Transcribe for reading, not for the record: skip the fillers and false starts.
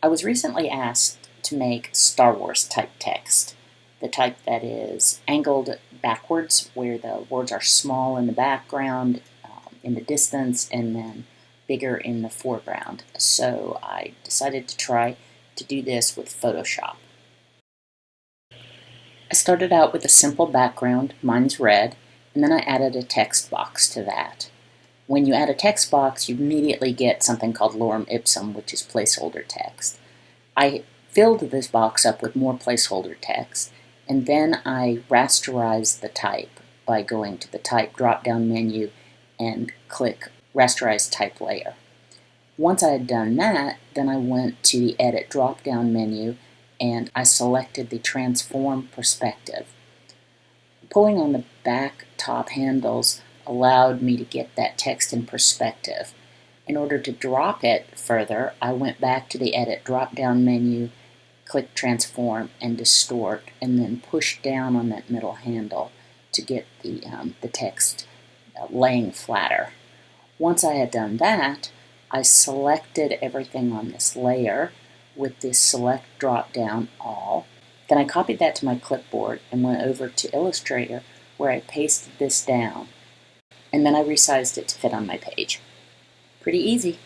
I was recently asked to make Star Wars type text, the type that is angled backwards, where the words are small in the background, in the distance, and then bigger in the foreground. So I decided to try to do this with Photoshop. I started out with a simple background, mine's red, and then I added a text box to that. When you add a text box, you immediately get something called lorem ipsum, which is placeholder text. I filled this box up with more placeholder text, and then I rasterized the type by going to the Type drop-down menu and click Rasterize Type Layer. Once I had done that, then I went to the Edit drop-down menu and I selected the Transform Perspective. Pulling on the back top handles allowed me to get that text in perspective. In order to drop it further, I went back to the Edit drop-down menu, clicked Transform and Distort, and then pushed down on that middle handle to get the text laying flatter. Once I had done that, I selected everything on this layer with this Select drop-down All. Then I copied that to my clipboard and went over to Illustrator, where I pasted this down, and then I resized it to fit on my page. Pretty easy.